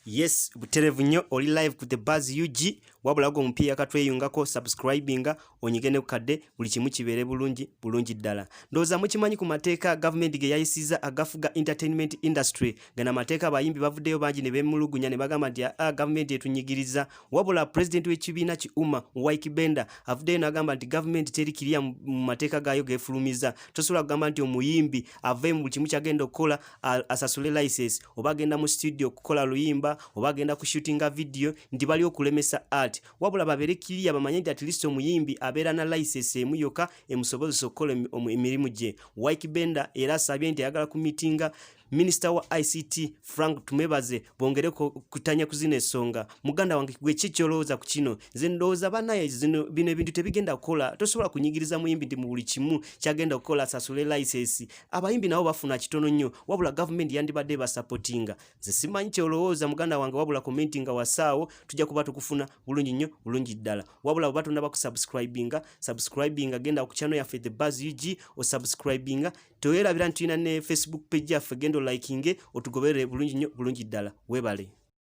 Yes, buterevu nnyo oli live ku the buzz Ykee wabulago omupiira katweyungako subscribinga onyigene ku kadde buli kimu kibeere bulungi ddala. Ndowooza mukimanyi ku mateeka Gavumenti ge yayisiza agafuga entertainment industry gana mateeka abayimbi bavuddeyo bangi ne beemulugunya ne bagamba nti Gavumenti etunyigiriza, wabula President w'ekibiina kiuma Ykee Benda avuddeyo n'agamba nti Gavumenti terikiriya mu mateeka gaayo geefulumiza. Tosobola kugamba nti omuyimbi ave mu buli kimu kyagenda okukola asasule license oba agenda mu studio okukola luyimba oba agenda ku shootinga video nti bali okulemesa art, wabula babeere kiriya bamanye nti at least omuyimbi abeera na license emu yokka emusobozesa okukola emirimu gye. Ykee Benda era asabye nti ayagala ku mitinga Minister wa ICT Frank Tumebaze bongere kutanya kuzina ensonga. Muganda wange gwe kikyolooza ku kino, nze ndowooza banaye bino ebintu tebigenda kukola. Tosobola kunyigiriza muyimbi nti mu buli kimu kyagenda okukola asasule license. Abayimbi nabo bafuna kitono nnyo, wabula Gavumenti yandibadde basupportinga. Nze simanyi kyolowooza muganda wange, wabula commentinga wasaawo tujja kuba tukufuna bulungi nnyo bulungi ddala. Wabula bwe batonda subscribinga genda ku channel yaffe the buzz Ykee o subscribinga. Toyerabira nti tulina ne Facebook page yaffe genda likinge otugoberere bulungi nnyo bulungi ddala. Weebale.